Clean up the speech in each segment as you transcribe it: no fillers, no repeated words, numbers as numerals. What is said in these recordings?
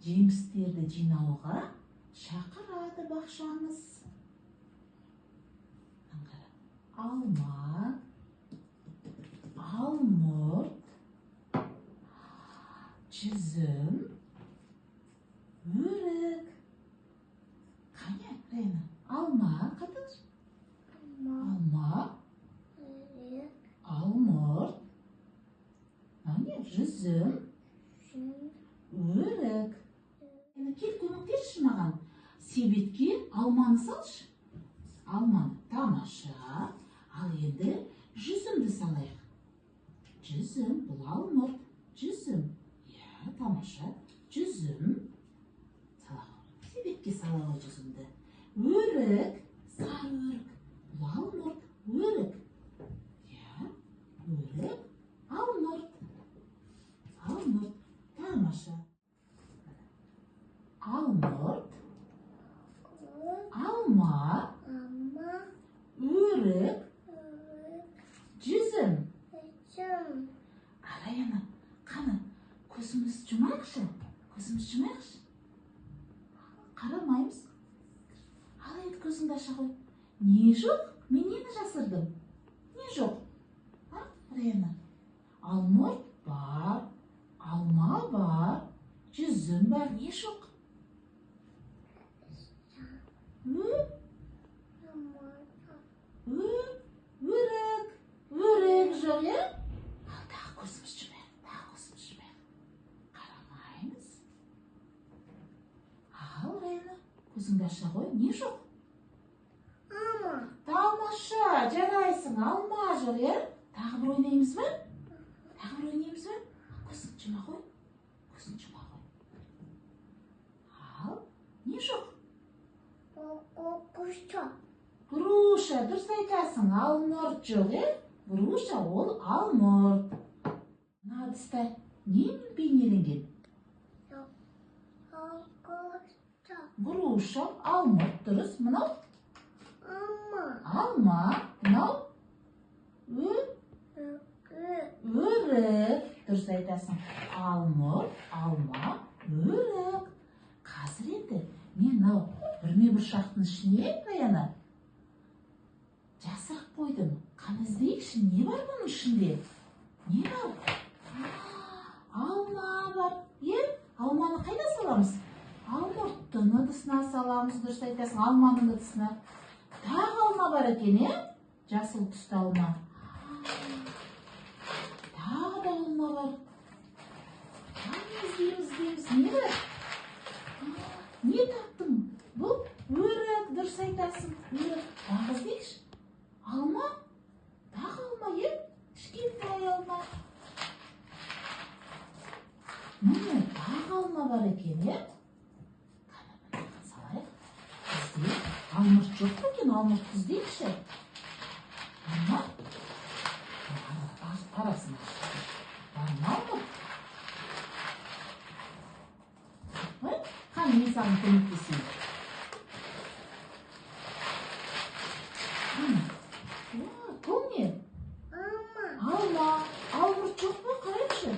жемістерді жинауға шақырады бақшаңыз. Алма, алмұрт, жүзім, өрік. Қане, Рейна? Алма, қатыр? Алма, алмұрт, жүзім, өрік. Кел, көмектесші маған. Себетке алманы салшы. Алманы. Тамаша. Ал енді жүзімді салайық. Жүзім, бұл алмұрт. Жүзім. Тамаша. Жүзім. Себетке салайық жүзімді. Өрік. Сары өрік. Бұл алмұрт. Өрік. Өрік. Алмұрт. Алмұрт. Тамаша. Алмұрт. Алма. Өрік. Жүзім. Раяна, қаны, көзіміз жұмайықшы. Қарамаймыз. Ал еді көзіңді аша қой. Не жоқ? Мен нені жасырдым? Не жоқ? Раяна, алмұрт бар, алма бар, жүзім бар, не жоқ? Өрік жоқ, е? Ал тағы көзіміз жұмайық. Қарамаймыз. Ал, Райна, көзіңді аша қой, не жоқ? Алма. Тамаша, жарайсың, алма жоқ, е? Тағы бір ойнаймыз ба? Көзіңді жұма қой. Ал, не жоқ? Груша, дұрыс айтасың, алмұрт жоқ, е? Груша, ол алмұрт. Мына ыдыста немен бейнеленген? Груша, алмұрт, дұрыс. Мынау? Алма. Мынау? Өрік. Дұрыс айтасың. Алмұрт, алма, өрік. Қазір енді мен мынау бірме-бір шақтың ішіне, Раяна, жасырып қойдым. Қаны іздейікші, не бар бұның ішінде? Не бар? Алма бар. Алманы қайда саламыз? Алмұрттың ыдысына саламыз, дұрыс айтасың, алманың ыдысына. Тағы алма бар екен, е? Жасыл түсті алма. Тағы да алма бар. Іздейміз. Не бар? Не таптың? Бұл өрік, дұрыс айтасың. Өрік. Тағы іздейікші. Алма? Тағы алма, е? Кішкентай алма. Міне, тағы алма бар екен, е? Қана салайық. Іздейік. Алмұрт жоқ па екен? Алмұртты іздейікші. Алма? Қарасын. Алма алмұрт? Қане, мен саған көмектесейін. Бұл не? Алма. Алмұрт жоқ па? Қарайықшы.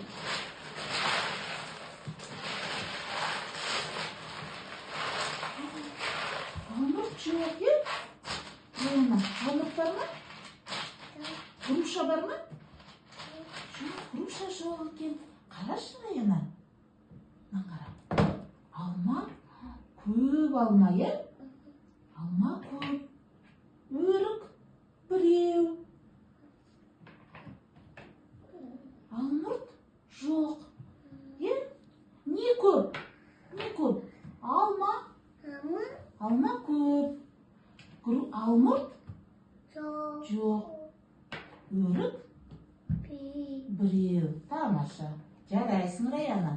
Алмұрт жоқ, е? Алмұрт бар ма? Груша бар ма? Жоқ, груша жоқ екен. Қарашы, Раяна. Қара. Алма. Көп алма, е? Алма көп. Өрік біреу. Алмұрт жоқ. Е? Не көп? Алма көп. Алмұрт жоқ. Өрік біреу. Тамаша. Жарайсың, Раяна.